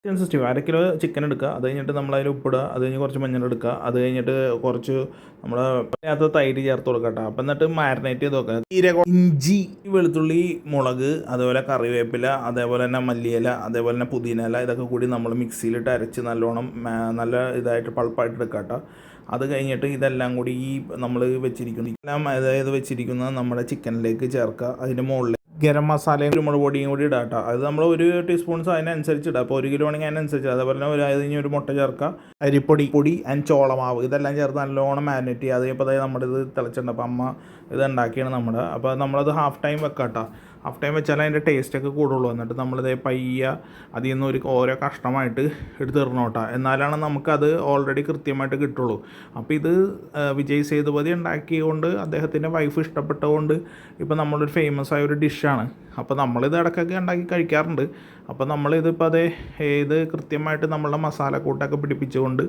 Chicken 65 അര kilo chicken എടുക്കുക. അത് കഴിഞ്ഞിട്ട് നമ്മളതിൽ ഉപ്പിടുക. അത് കഴിഞ്ഞ് കുറച്ച് മഞ്ഞൾ എടുക്കുക. അത് കഴിഞ്ഞിട്ട് കുറച്ച് നമ്മുടെ അതിനകത്ത് തൈര് ചേർത്ത് കൊടുക്കുക കേട്ടോ. അപ്പം എന്നിട്ട് മാരിനേറ്റ് ചെയ്ത് വെക്കുക. ജീരകം, ഇഞ്ചി, വെളുത്തുള്ളി, മുളക്, അതേപോലെ കറിവേപ്പില, അതേപോലെ തന്നെ മല്ലിയില, അതേപോലെ തന്നെ പുതിന ഇല, ഇതൊക്കെ കൂടി നമ്മൾ മിക്സിയിലിട്ട് അരച്ച് നല്ലോണം നല്ല ഇതായിട്ട് പൾപ്പായിട്ട് എടുക്കുക കേട്ടോ. അത് കഴിഞ്ഞിട്ട് ഇതെല്ലാം കൂടി ഈ നമ്മൾ വെച്ചിരിക്കുന്ന നമ്മുടെ ചിക്കനിലേക്ക് ചേർക്കുക. അതിൻ്റെ മുകളിൽ ഗരം മസാലയും കുരുമുളക് പൊടിയും കൂടി ഇടാം കേട്ടോ. അത് നമ്മൾ 1 ടീസ്പൂൺസ് അതിനനുസരിച്ച് ഇടാം. അപ്പോൾ 1 കിലോ ആണെങ്കിൽ അതിനനുസരിച്ച്. അതേപോലെ തന്നെ അത് കഴിഞ്ഞ് ഒരു മുട്ട ചേർക്കുക. അരിപ്പൊടി ആൻഡ് ചോളമാവ് ഇതെല്ലാം ചേർത്ത് നല്ലോണം മാരിനേറ്റ് ചെയ്യുക. അതേപോലെ നമ്മുടെ ഇത് തിളച്ചിട്ടുണ്ട്. അപ്പോൾ അമ്മ ഇത് ഉണ്ടാക്കിയാണ് നമ്മുടെ. അപ്പോൾ നമ്മളത് ഹാഫ് ടൈം വെക്കാം കേട്ടോ. ഹാഫ് ടൈം വെച്ചാൽ അതിൻ്റെ ടേസ്റ്റൊക്കെ കൂടുള്ളൂ. എന്നിട്ട് നമ്മളിത് പയ്യ അതിൽ നിന്ന് ഓരോ കഷ്ണമായിട്ട് എടുത്തിടണം കേട്ടോ. എന്നാലാണ് നമുക്കത് ഓൾറെഡി കൃത്യമായിട്ട് കിട്ടുള്ളൂ. അപ്പോൾ ഇത് വിജയ് സേതുപതി ഉണ്ടാക്കിയതുകൊണ്ട് അദ്ദേഹത്തിൻ്റെ വൈഫ് ഇഷ്ടപ്പെട്ടതുകൊണ്ട് ഇപ്പോൾ നമ്മളൊരു ഫേമസ് ആയ ഒരു ഡിഷാണ്. അപ്പോൾ നമ്മളിത് ഇടയ്ക്കൊക്കെ ഉണ്ടാക്കി കഴിക്കാറുണ്ട്. അപ്പോൾ നമ്മളിതിപ്പോൾ ഇത് കൃത്യമായിട്ട് നമ്മളുടെ മസാലക്കൂട്ടൊക്കെ പിടിപ്പിച്ചുകൊണ്ട്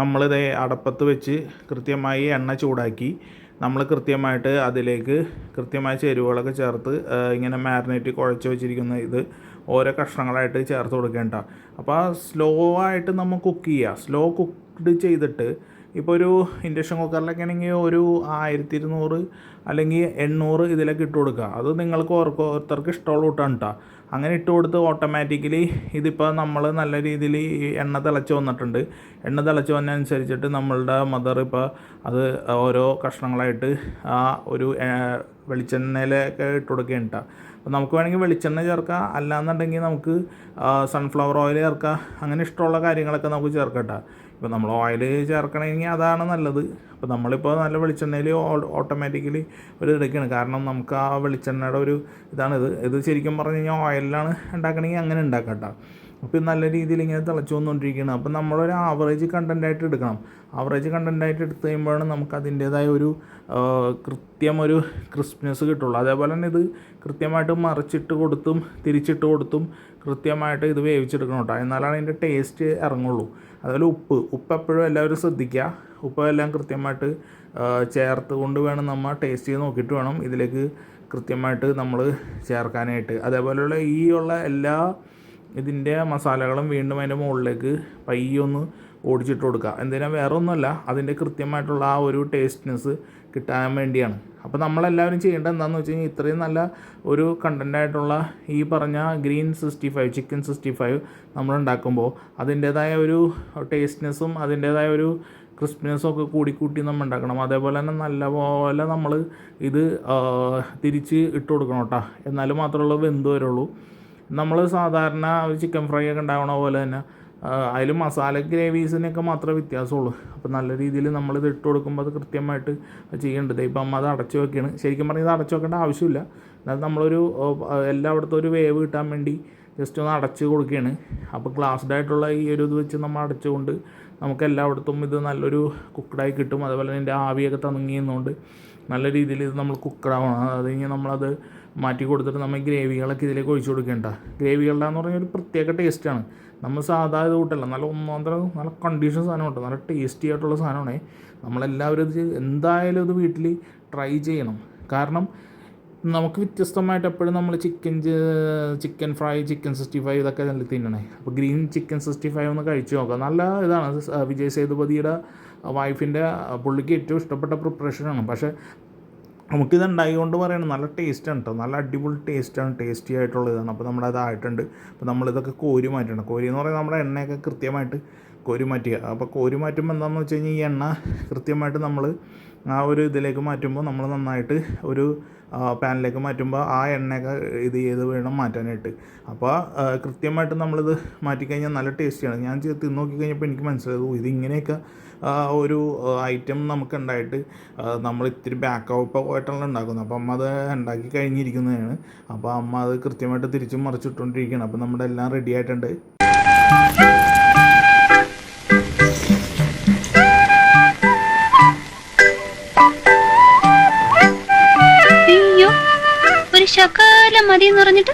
നമ്മളിത് അടപ്പത്ത് വെച്ച് കൃത്യമായി എണ്ണ ചൂടാക്കി നമ്മൾ കൃത്യമായിട്ട് അതിലേക്ക് കൃത്യമായ ചേരുവകളൊക്കെ ചേർത്ത് ഇങ്ങനെ മാരിനേറ്റ് കുഴച്ച് വെച്ചിരിക്കുന്ന ഇത് ഓരോ കഷ്ണങ്ങളായിട്ട് ചേർത്ത് കൊടുക്കേണ്ട. അപ്പോൾ സ്ലോ ആയിട്ട് നമ്മൾ കുക്ക് ചെയ്യുക. സ്ലോ കുക്ക്ഡ് ചെയ്തിട്ട് ഇപ്പോൾ ഒരു ഇൻഡക്ഷൻ കുക്കറിലൊക്കെ ആണെങ്കിൽ ഒരു 1200 അല്ലെങ്കിൽ 800 ഇതിലൊക്കെ ഇട്ട് കൊടുക്കുക. അത് നിങ്ങൾക്ക് ഓരോരുത്തർക്ക് ഇഷ്ടമുള്ള കൂട്ടാണ് കേട്ടോ. അങ്ങനെ ഇട്ട് കൊടുത്ത് ഓട്ടോമാറ്റിക്കലി ഇതിപ്പോൾ നമ്മൾ നല്ല രീതിയിൽ എണ്ണ തിളച്ച് വന്നിട്ടുണ്ട്. എണ്ണ തിളച്ച് വന്നതനുസരിച്ചിട്ട് നമ്മളുടെ മദർ ഇപ്പോൾ അത് ഓരോ കഷ്ണങ്ങളായിട്ട് ആ ഒരു വെളിച്ചെണ്ണയിലൊക്കെ ഇട്ട് കൊടുക്കുകയാണ് കേട്ടോ. അപ്പോൾ നമുക്ക് വേണമെങ്കിൽ വെളിച്ചെണ്ണ ചേർക്കാം, അല്ലാന്നുണ്ടെങ്കിൽ നമുക്ക് സൺഫ്ലവർ ഓയിൽ ചേർക്കാം. അങ്ങനെ ഇഷ്ടമുള്ള കാര്യങ്ങളൊക്കെ നമുക്ക് ചേർക്കാം കേട്ടോ. ഇപ്പോൾ നമ്മൾ ഓയിൽ ചേർക്കണമെങ്കിൽ അതാണ് നല്ലത്. അപ്പോൾ നമ്മളിപ്പോൾ നല്ല വെളിച്ചെണ്ണയിൽ ഓട്ടോമാറ്റിക്കലി ഒരു ഇതൊക്കെയാണ്. കാരണം നമുക്ക് ആ വെളിച്ചെണ്ണയുടെ ഒരു ഇത് ശരിക്കും പറഞ്ഞു കഴിഞ്ഞാൽ ഓയിലാണ് ഉണ്ടാക്കണമെങ്കിൽ അങ്ങനെ ഉണ്ടാക്കാം കേട്ടോ. അപ്പോൾ നല്ല രീതിയിൽ ഇങ്ങനെ തിളച്ച് വന്നുകൊണ്ടിരിക്കുകയാണ്. അപ്പോൾ നമ്മളൊരു ആവറേജ് കണ്ടൻറ്റായിട്ട് എടുക്കണം. ആവറേജ് കണ്ടൻറ്റായിട്ട് എടുത്തു കഴിയുമ്പോഴാണ് നമുക്ക് അതിൻ്റേതായ ഒരു ഒരു ക്രിസ്പിനെസ് കിട്ടുള്ളൂ. അതേപോലെ തന്നെ ഇത് കൃത്യമായിട്ട് മറിച്ചിട്ട് കൊടുത്തും തിരിച്ചിട്ട് കൊടുത്തും കൃത്യമായിട്ട് ഇത് വേവിച്ചെടുക്കണം കേട്ടോ. എന്നാലാണ് അതിൻ്റെ ടേസ്റ്റ് ഇറങ്ങുള്ളൂ. അതുപോലെ ഉപ്പ് എപ്പോഴും എല്ലാവരും ശ്രദ്ധിക്കുക. ഉപ്പ് എല്ലാം കൃത്യമായിട്ട് ചേർത്ത് കൊണ്ട് വേണം നമ്മൾ ടേസ്റ്റ് ചെയ്ത് നോക്കിയിട്ട് വേണം ഇതിലേക്ക് കൃത്യമായിട്ട് നമ്മൾ ചേർക്കാനായിട്ട്. അതേപോലെയുള്ള ഉള്ള എല്ലാ ഇതിൻ്റെ മസാലകളും വീണ്ടും അതിൻ്റെ മുകളിലേക്ക് പയ്യൊന്ന് ഓടിച്ചിട്ട് കൊടുക്കുക. എന്തിനാൽ വേറെ ഒന്നുമല്ല, അതിൻ്റെ കൃത്യമായിട്ടുള്ള ആ ഒരു ടേസ്റ്റ്നെസ് കിട്ടാൻ വേണ്ടിയാണ്. അപ്പോൾ നമ്മളെല്ലാവരും ചെയ്യേണ്ടത് എന്താണെന്ന് വെച്ച് കഴിഞ്ഞാൽ ഇത്രയും നല്ല ഒരു കണ്ടൻ്റായിട്ടുള്ള ഈ പറഞ്ഞ ഗ്രീൻ 65 ചിക്കൻ 65 നമ്മൾ ഉണ്ടാക്കുമ്പോൾ അതിൻ്റേതായ ഒരു ടേസ്റ്റ്നെസ്സും അതിൻ്റേതായ ഒരു ക്രിസ്പിനെസ്സും ഒക്കെ കൂടിക്കൂട്ടി നമ്മൾ ഉണ്ടാക്കണം. അതേപോലെ തന്നെ നല്ലപോലെ നമ്മൾ ഇത് തിരിച്ച് ഇട്ട് കൊടുക്കണം കേട്ടോ. എന്നാലും മാത്രമേ വെന്ത് വരുള്ളൂ. നമ്മൾ സാധാരണ ഒരു ചിക്കൻ ഫ്രൈ ഒക്കെ ഉണ്ടാകണ പോലെ തന്നെ അതിൽ മസാല ഗ്രേവീസിനൊക്കെ മാത്രമേ വ്യത്യാസമുള്ളൂ. അപ്പോൾ നല്ല രീതിയിൽ നമ്മളിത് ഇട്ട് കൊടുക്കുമ്പോൾ അത് കൃത്യമായിട്ട് ചെയ്യേണ്ടത്. ഇപ്പം അമ്മ അത് അടച്ചു വെക്കുകയാണ്. ശരിക്കും പറഞ്ഞാൽ ഇത് അടച്ചു വെക്കേണ്ട ആവശ്യമില്ല. അതായത് നമ്മളൊരു എല്ലായിടത്തും ഒരു വേവ് കിട്ടാൻ വേണ്ടി ജസ്റ്റ് ഒന്ന് അടച്ച് കൊടുക്കുകയാണ്. അപ്പോൾ ഗ്ലാസ്ഡ് ആയിട്ടുള്ള ഈ ഒരു ഇത് വെച്ച് നമ്മൾ അടച്ചുകൊണ്ട് നമുക്ക് എല്ലായിടത്തും ഇത് നല്ലൊരു കുക്കഡായി കിട്ടും. അതുപോലെ തന്നെ ആവിയൊക്കെ തണുങ്ങിയെന്നുകൊണ്ട് നല്ല രീതിയിൽ ഇത് നമ്മൾ കുക്കഡാവണം. അത് കഴിഞ്ഞ് നമ്മളത് മാറ്റി കൊടുത്തിട്ട് നമ്മൾ ഗ്രേവികളൊക്കെ ഇതിലേക്ക് ഒഴിച്ചു കൊടുക്കേണ്ട. ഗ്രേവികളുടെ എന്ന് പറഞ്ഞാൽ ഒരു പ്രത്യേക ടേസ്റ്റാണ്. നമ്മൾ സാധാ ഇത് കൂട്ടല്ല, നല്ല ഒന്നാന്തരം നല്ല കണ്ടീഷൻ സാധനമുണ്ട്, നല്ല ടേസ്റ്റി ആയിട്ടുള്ള സാധനമാണ്. നമ്മളെല്ലാവരും ഇത് എന്തായാലും ഇത് വീട്ടിൽ ട്രൈ ചെയ്യണം. കാരണം നമുക്ക് വ്യത്യസ്തമായിട്ട് എപ്പോഴും നമ്മൾ ചിക്കൻ ഫ്രൈ, ചിക്കൻ 65 ഇതൊക്കെ നല്ല തിന്നണേ. അപ്പോൾ ഗ്രീൻ ചിക്കൻ 65 ഒന്ന് കഴിച്ചു നോക്കാം. നല്ല ഇതാണ്. വിജയ് സേതുപതിയുടെ വൈഫിൻ്റെ പുള്ളിക്ക് ഏറ്റവും ഇഷ്ടപ്പെട്ട പ്രിപ്പറേഷനാണ്. പക്ഷേ നമുക്കിത് ഉണ്ടായിക്കൊണ്ട് പറയണം, നല്ല ടേസ്റ്റാണ് കേട്ടോ. നല്ല അടിപൊളി ടേസ്റ്റാണ്, ടേസ്റ്റി ആയിട്ടുള്ള ഇതാണ്. അപ്പോൾ നമ്മുടെ അതായിട്ടുണ്ട്. അപ്പോൾ നമ്മളിതൊക്കെ കോരി മാറ്റണം. കോരി എന്ന് പറയുന്നത് നമ്മുടെ എണ്ണയൊക്കെ കൃത്യമായിട്ട് കോരി മാറ്റുക. അപ്പോൾ കോരി മാറ്റുമ്പോൾ എന്താണെന്ന് വെച്ച് കഴിഞ്ഞാൽ ഈ എണ്ണ കൃത്യമായിട്ട് നമ്മൾ ആ ഒരു ഇതിലേക്ക് മാറ്റുമ്പോൾ നമ്മൾ നന്നായിട്ട് ഒരു പാനിലേക്ക് മാറ്റുമ്പോൾ ആ എണ്ണയൊക്കെ ഇത് ചെയ്ത് വേണം മാറ്റാനായിട്ട്. അപ്പോൾ കൃത്യമായിട്ട് നമ്മളിത് മാറ്റിക്കഴിഞ്ഞാൽ നല്ല ടേസ്റ്റിയാണ്. ഞാൻ തിന്ന് നോക്കിക്കഴിഞ്ഞപ്പോൾ എനിക്ക് മനസ്സിലായത് ഇത് ഇങ്ങനെയൊക്കെ ഒരു ഐറ്റം നമുക്കുണ്ടായിട്ട് നമ്മൾ ഇത്തിരി ബാക്കപ്പ് ആയിട്ടുള്ള ഉണ്ടാക്കുന്നത്. അപ്പോൾ അമ്മ അത് ഉണ്ടാക്കി കഴിഞ്ഞിരിക്കുന്നതാണ്. അപ്പോൾ അമ്മ അത് കൃത്യമായിട്ട് തിരിച്ചും മറിച്ചിട്ടുകൊണ്ടിരിക്കുകയാണ്. അപ്പോൾ നമ്മുടെ എല്ലാം റെഡി ആയിട്ടുണ്ട്. ശകലം മതി എന്ന് പറഞ്ഞിട്ട്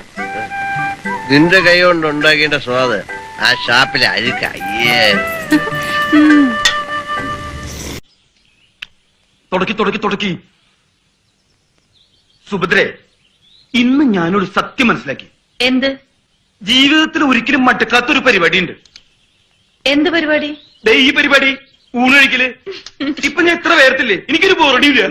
നിന്റെ കൈ കൊണ്ട് ഉണ്ടാക്കിയ സ്വാദ് ആ ഷാപ്പിലെ അഴുക്ക. തുടക്കി സുഭദ്രേ, ഇന്ന് ഞാനൊരു സത്യം മനസ്സിലാക്കി. എന്ത്? ജീവിതത്തിൽ ഒരിക്കലും മടുക്കാത്തൊരു പരിപാടി ഉണ്ട്. എന്ത് പരിപാടി? ഈ പരിപാടി ഊണ് കഴിക്കല്. ഇപ്പൊ ഞാൻ എത്ര പേർത്തില്ലേ, എനിക്കൊരു ബോറടിയില്ല.